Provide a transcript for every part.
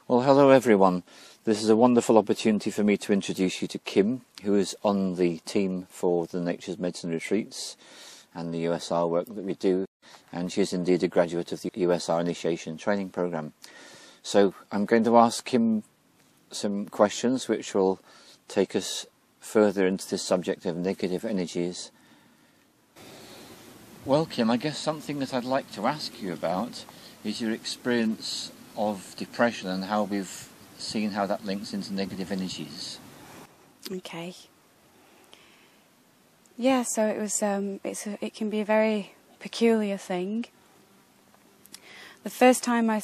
Well, hello everyone. This is a wonderful opportunity for me to introduce you to Kim, who is on the team for the Nature's Medicine retreats and the USR work that we do, and she is indeed a graduate of the USR Initiation Training Programme. So I'm going to ask Kim some questions which will take us further into this subject of negative energies. Well, Kim, I guess something that I'd like to ask you about is your experience of depression and how we've seen how that links into negative energies. Okay. Yeah, so it was. It can be a very peculiar thing. The first time I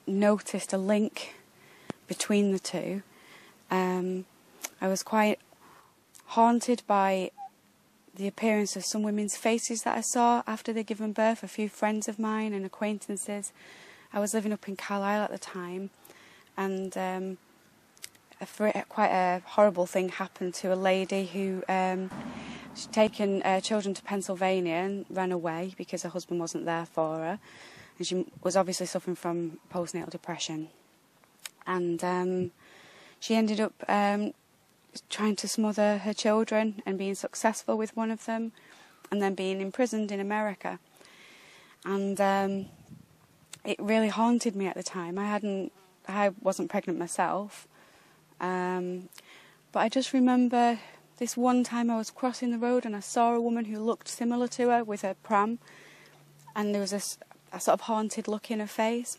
noticed a link between the two, I was quite haunted by the appearance of some women's faces that I saw after they'd given birth, a few friends of mine and acquaintances. I was living up in Carlisle at the time, and quite a horrible thing happened to a lady who she'd taken children to Pennsylvania and ran away because her husband wasn't there for her, and she was obviously suffering from postnatal depression. And she ended up trying to smother her children and being successful with one of them, and then being imprisoned in America. And it really haunted me at the time. I wasn't pregnant myself, but I just remember this one time I was crossing the road and I saw a woman who looked similar to her with her pram, and there was a sort of haunted look in her face,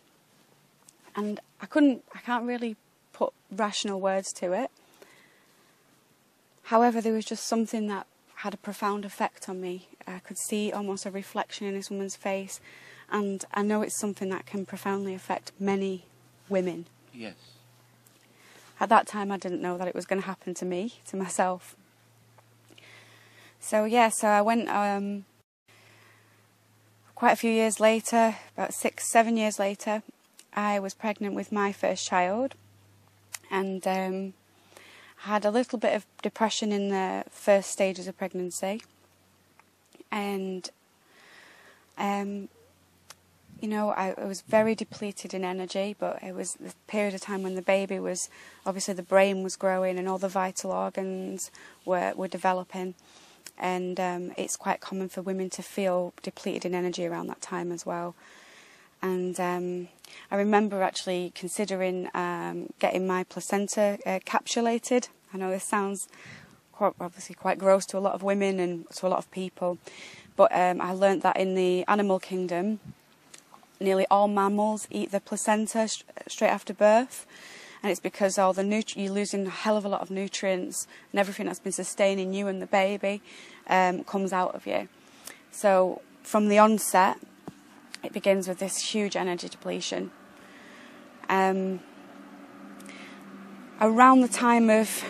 and I can't really put rational words to it. However, there was just something that had a profound effect on me. I could see almost a reflection in this woman's face, and I know it's something that can profoundly affect many women. Yes. At that time, I didn't know that it was going to happen to me, to myself. So yeah, so I went quite a few years later, about 6-7 years later, I was pregnant with my first child, and had a little bit of depression in the first stages of pregnancy, and you know, I was very depleted in energy, but it was the period of time when the baby was, obviously the brain was growing and all the vital organs were developing, and it's quite common for women to feel depleted in energy around that time as well. And I remember actually considering getting my placenta capsulated. I know this sounds obviously quite gross to a lot of women and to a lot of people, but I learnt that in the animal kingdom, nearly all mammals eat the placenta straight after birth, and it's because all the you're losing a hell of a lot of nutrients, and everything that's been sustaining you and the baby comes out of you. So from the onset, it begins with this huge energy depletion. Around the time of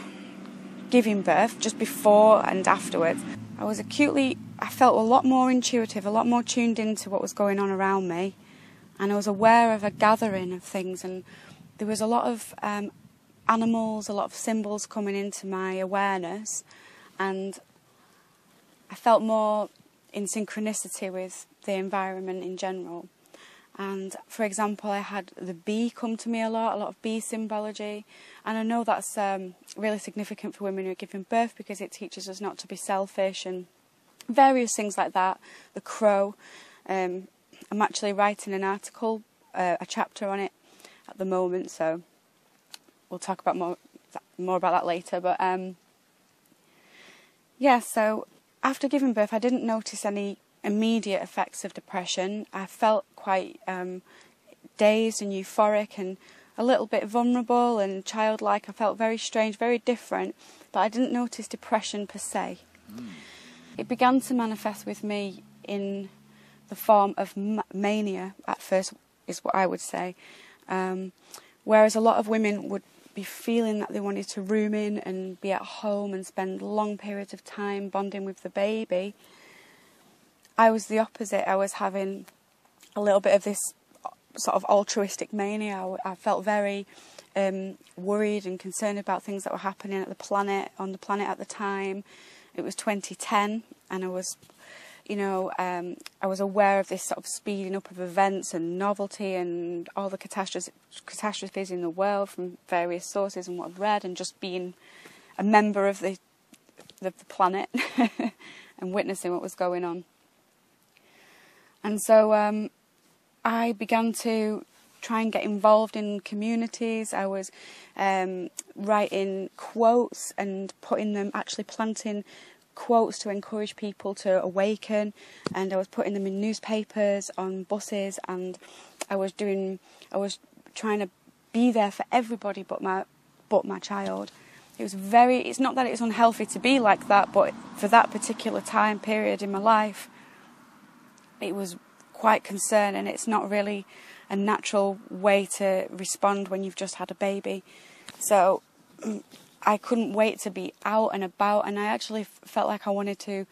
giving birth, just before and afterwards, I felt a lot more intuitive, a lot more tuned into what was going on around me, and I was aware of a gathering of things, and there was a lot of animals, a lot of symbols coming into my awareness, and I felt more in synchronicity with the environment in general. And for example, I had the bee come to me a lot of bee symbology, and I know that's really significant for women who are giving birth because it teaches us not to be selfish and various things like that. The crow, I'm actually writing an article, a chapter on it at the moment, so we'll talk about more about that later. But yeah, so after giving birth, I didn't notice any immediate effects of depression. I felt quite dazed and euphoric and a little bit vulnerable and childlike. I felt very strange, very different, but I didn't notice depression per se. It began to manifest with me in the form of mania at first, is what I would say. Whereas a lot of women would be feeling that they wanted to room in and be at home and spend long periods of time bonding with the baby, I was the opposite. I was having a little bit of this sort of altruistic mania. I felt very worried and concerned about things that were happening on the planet at the time. It was 2010, and I was, I was aware of this sort of speeding up of events and novelty and all the catastrophes in the world from various sources and what I've read, and just being a member of the planet and witnessing what was going on. And so I began to try and get involved in communities. I was writing quotes and actually planting quotes to encourage people to awaken, and I was putting them in newspapers, on buses, and I was trying to be there for everybody but my child. It's not that it's unhealthy to be like that, but for that particular time period in my life, it was quite concerning. It's not really a natural way to respond when you've just had a baby. So I couldn't wait to be out and about, and I actually felt like I wanted to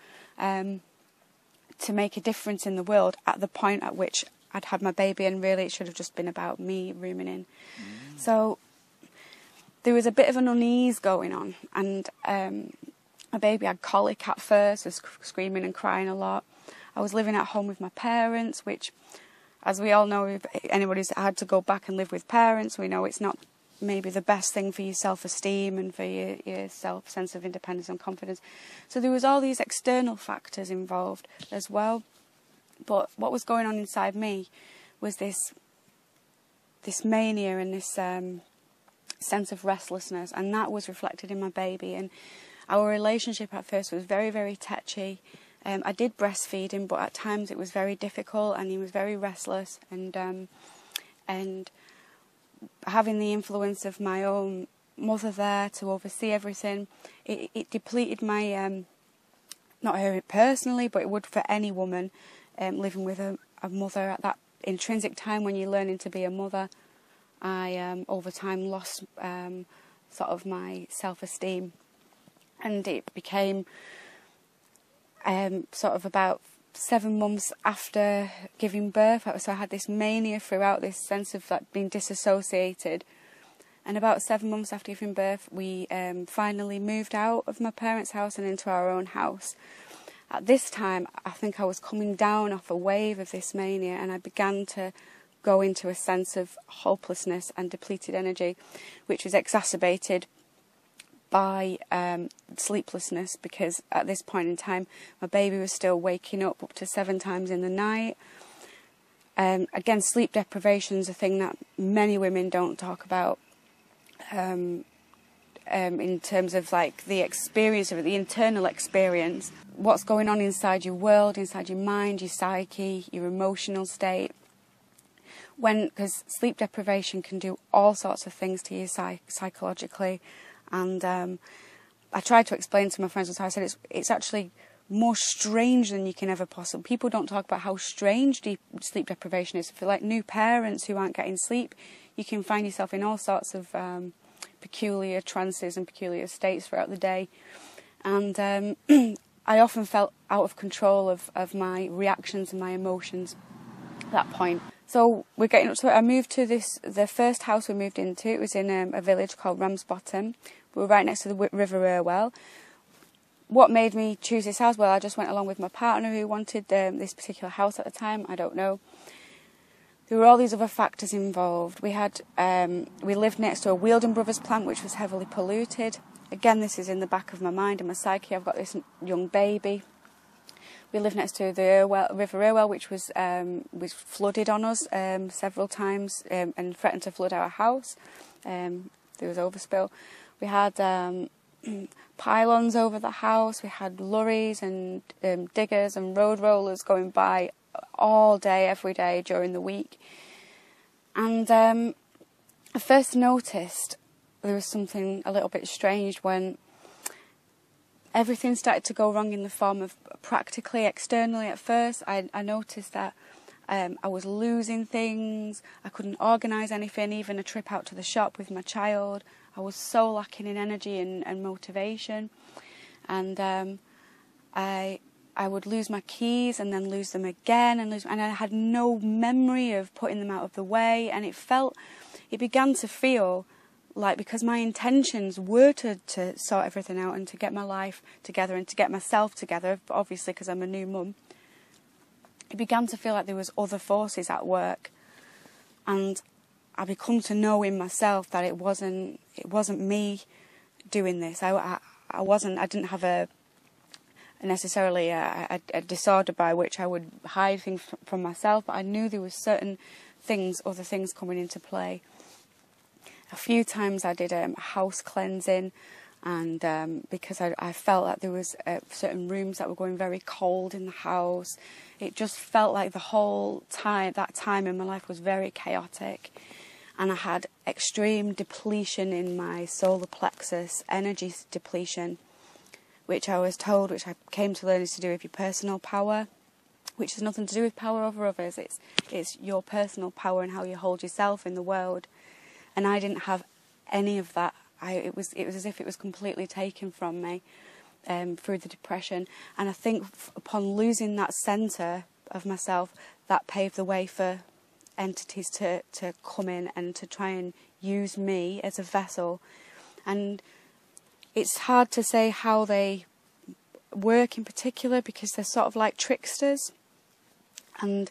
make a difference in the world at the point at which I'd had my baby, and really it should have just been about me rooming in. So there was a bit of an unease going on, and my baby had colic at first, was screaming and crying a lot. I was living at home with my parents, which, as we all know, if anybody's had to go back and live with parents, we know it's not maybe the best thing for your self-esteem and for your sense of independence and confidence. So there was all these external factors involved as well. But what was going on inside me was this mania and this sense of restlessness, and that was reflected in my baby. And our relationship at first was very, very touchy. I did breastfeed him, but at times it was very difficult, and he was very restless. And having the influence of my own mother there to oversee everything, it depleted my, not her personally, but it would for any woman living with a mother at that intrinsic time when you're learning to be a mother. I, over time, lost sort of my self-esteem, and it became sort of about 7 months after giving birth. So I had this mania throughout, this sense of like being disassociated. And about 7 months after giving birth, we finally moved out of my parents' house and into our own house. At this time, I think I was coming down off a wave of this mania, and I began to go into a sense of hopelessness and depleted energy, which was exacerbated by sleeplessness, because at this point in time my baby was still waking up to 7 times in the night. Again, sleep deprivation is a thing that many women don't talk about in terms of like the experience of it, the internal experience, what's going on inside your world, inside your mind, your psyche, your emotional state. Because sleep deprivation can do all sorts of things to you psychologically. And I tried to explain to my friends, so I said it's actually more strange than you can ever possibly. People don't talk about how strange sleep deprivation is. For like new parents who aren't getting sleep, you can find yourself in all sorts of peculiar trances and peculiar states throughout the day. And I often felt out of control of my reactions and my emotions at that point. So we're getting up to it. I moved to the first house we moved into. It was in a village called Ramsbottom. We were right next to the River Irwell. What made me choose this house? Well, I just went along with my partner who wanted this particular house at the time. I don't know. There were all these other factors involved. We lived next to a Wealden Brothers plant, which was heavily polluted. Again, this is in the back of my mind and my psyche. I've got this young baby. We lived next to the River Irwell, which was flooded on us several times and threatened to flood our house. There was overspill. We had pylons over the house. We had lorries and diggers and road rollers going by all day, every day during the week. And I first noticed there was something a little bit strange when everything started to go wrong in the form of practically, externally at first. I noticed that I was losing things. I couldn't organise anything, even a trip out to the shop with my child. I was so lacking in energy and motivation. And I would lose my keys and then lose them again, and I had no memory of putting them out of the way. And it began to feel like, because my intentions were to sort everything out and to get my life together and to get myself together, obviously because I'm a new mum, it began to feel like there was other forces at work. And I become to know in myself that it wasn't me doing this. I didn't have necessarily a disorder by which I would hide things from myself, but I knew there was certain things, other things coming into play. A few times I did a house cleansing, and because I felt that there was certain rooms that were going very cold in the house. It just felt like that time in my life was very chaotic, and I had extreme depletion in my solar plexus, energy depletion, which I was told, which I came to learn, is to do with your personal power, which has nothing to do with power over others. It's your personal power and how you hold yourself in the world. And I didn't have any of that. It was as if it was completely taken from me through the depression. And I think upon losing that centre of myself, that paved the way for entities to come in and to try and use me as a vessel. And it's hard to say how they work in particular, because they're sort of like tricksters, and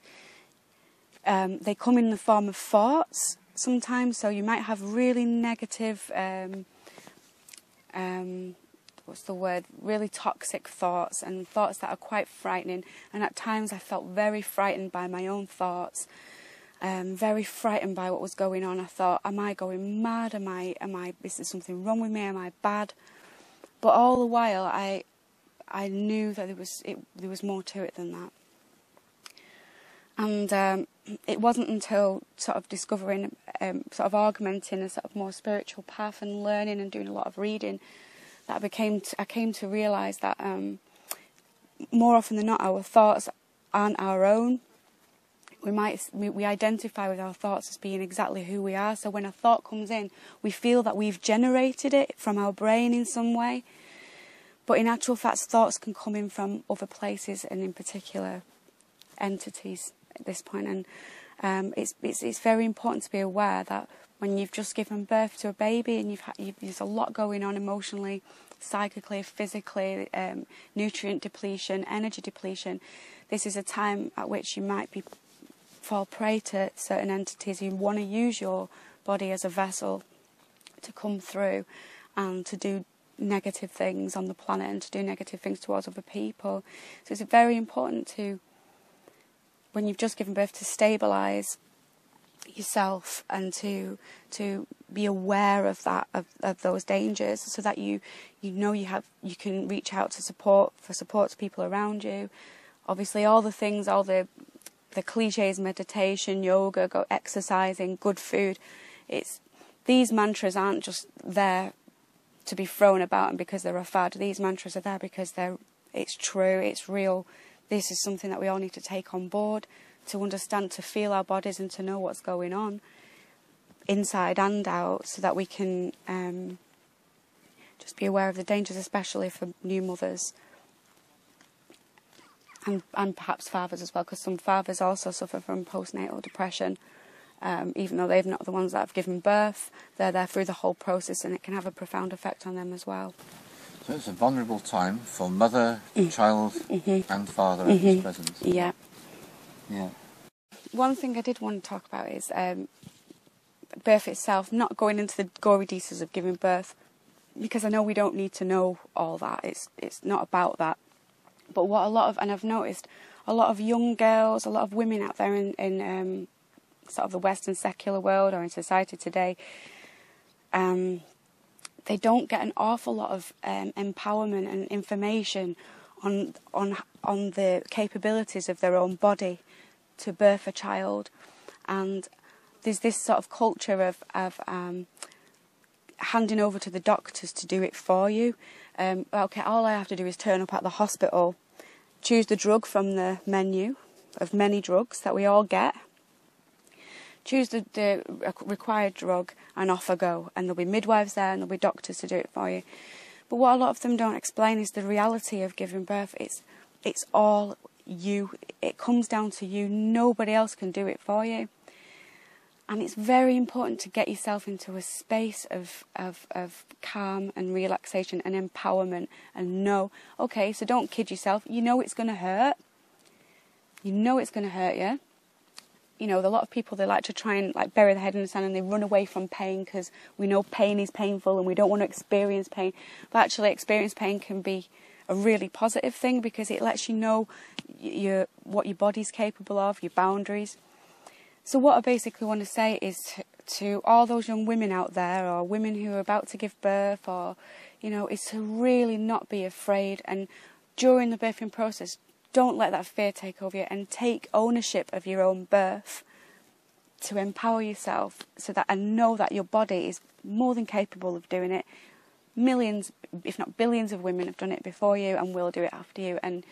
they come in the form of thoughts sometimes. So you might have really negative, really toxic thoughts, and thoughts that are quite frightening. And at times I felt very frightened by my own thoughts, very frightened by what was going on. I thought, am I going mad? Is there something wrong with me? Am I bad? But all the while, I knew that there was more to it than that. And it wasn't until sort of discovering, sort of augmenting a sort of more spiritual path and learning and doing a lot of reading, that I came to realise that more often than not, our thoughts aren't our own. We identify with our thoughts as being exactly who we are. So when a thought comes in, we feel that we've generated it from our brain in some way. But in actual fact, thoughts can come in from other places, and in particular entities at this point. And it's very important to be aware that when you've just given birth to a baby and there's a lot going on emotionally, psychically, physically, nutrient depletion, energy depletion, this is a time at which you might fall prey to certain entities who want to use your body as a vessel to come through and to do negative things on the planet and to do negative things towards other people. So it's very important to, when you've just given birth, to stabilise yourself and to be aware of that, of those dangers, so that you can reach out to support to people around you. Obviously all the cliches, meditation, yoga, exercising, good food, these mantras aren't just there to be thrown about and because they're a fad. These mantras are there because it's true, it's real. This is something that we all need to take on board, to understand, to feel our bodies and to know what's going on inside and out, so that we can just be aware of the dangers, especially for new mothers and perhaps fathers as well, because some fathers also suffer from postnatal depression. Even though they're not the ones that have given birth, they're there through the whole process, and it can have a profound effect on them as well. So it's a vulnerable time for mother, child and father in his presence. Yeah. Yeah. One thing I did want to talk about is birth itself, not going into the gory details of giving birth, because I know we don't need to know all that. It's not about that. But I've noticed a lot of young girls, a lot of women out there in sort of the Western secular world or in society today, they don't get an awful lot of empowerment and information on the capabilities of their own body to birth a child. And there's this sort of culture of handing over to the doctors to do it for you. Okay, all I have to do is turn up at the hospital, choose the drug from the menu of many drugs that we all get, choose the required drug, and off I go. And there'll be midwives there and there'll be doctors to do it for you. But what a lot of them don't explain is the reality of giving birth. It's all you. It comes down to you. Nobody else can do it for you. And it's very important to get yourself into a space of calm and relaxation and empowerment, and know, okay, so don't kid yourself. You know it's going to hurt. You know it's going to hurt you. You know, a lot of people, they like to try and like bury their head in the sand and they run away from pain because we know pain is painful and we don't want to experience pain. But actually, experience pain can be a really positive thing because it lets you know what your body's capable of, your boundaries. So what I basically want to say is to all those young women out there, or women who are about to give birth, or, you know, is to really not be afraid. And during the birthing process, don't let that fear take over you, and take ownership of your own birth to empower yourself, so that, and know that your body is more than capable of doing it. Millions, if not billions of women have done it before you and will do it after you. And,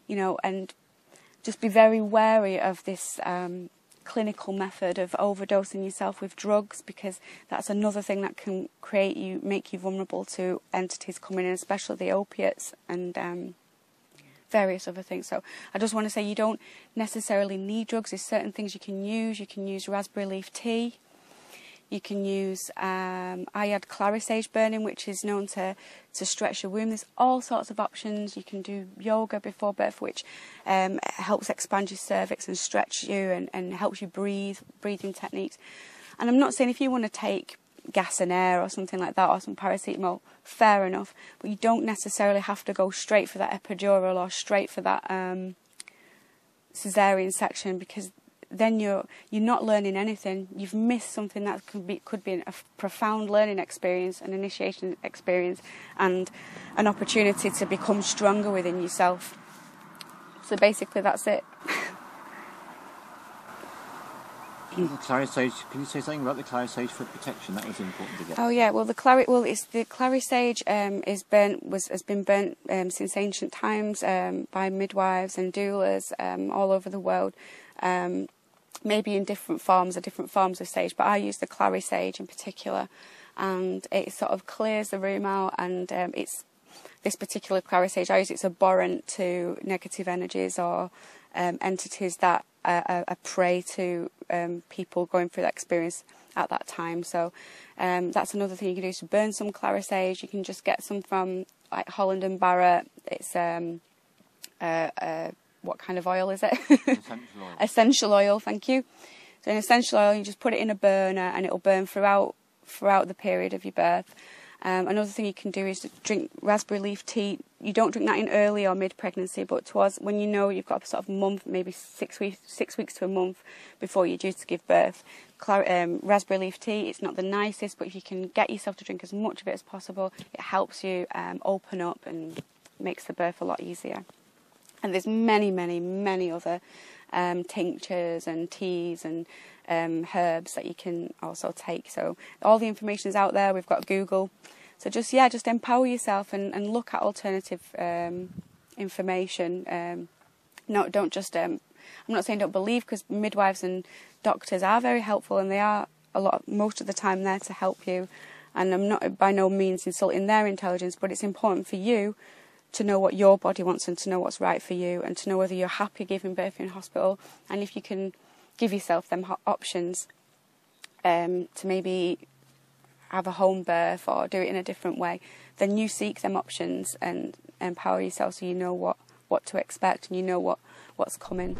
you know, and just be very wary of this clinical method of overdosing yourself with drugs, because that's another thing that can make you vulnerable to entities coming in, especially the opiates and various other things. So I just want to say you don't necessarily need drugs. There's certain things you can use. You can use raspberry leaf tea. You can use I had clary sage burning, which is known to stretch your womb. There's all sorts of options. You can do yoga before birth, which helps expand your cervix and stretch you and helps you breathing techniques. And I'm not saying if you want to take gas and air or something like that, or some paracetamol, fair enough, but you don't necessarily have to go straight for that epidural or straight for that cesarean section, because then you're not learning anything. You've missed something that could be a profound learning experience, an initiation experience, and an opportunity to become stronger within yourself. So basically that's it. The clary sage, can you say something about the clary sage for protection? That was important to get. Oh yeah, well the clary sage has been burnt since ancient times by midwives and doulas all over the world. Maybe in different forms of sage, but I use the clary sage in particular, and it sort of clears the room out. And it's this particular clary sage I use. It's abhorrent to negative energies or entities that are prey to people going through that experience at that time. So that's another thing you can do, is to burn some clary sage. You can just get some from like Holland and Barrett. It's what kind of oil is it? Essential oil. Essential oil, thank you. So in essential oil, you just put it in a burner and it'll burn throughout the period of your birth. Another thing you can do is to drink raspberry leaf tea. You don't drink that in early or mid-pregnancy, but towards when you know you've got a sort of month, maybe 6 weeks to a month before you're due to give birth. Raspberry leaf tea, it's not the nicest, but if you can get yourself to drink as much of it as possible, it helps you open up and makes the birth a lot easier. And there's many, many, many other tinctures and teas and herbs that you can also take. So all the information is out there. We've got Google. So just empower yourself and look at alternative information. Don't just. I'm not saying don't believe, because midwives and doctors are very helpful, and they are most of the time there to help you. And I'm not by no means insulting their intelligence, but it's important for you to know what your body wants and to know what's right for you, and to know whether you're happy giving birth in hospital, and if you can give yourself them options to maybe have a home birth or do it in a different way, then you seek them options and empower yourself so you know what to expect and you know what's coming.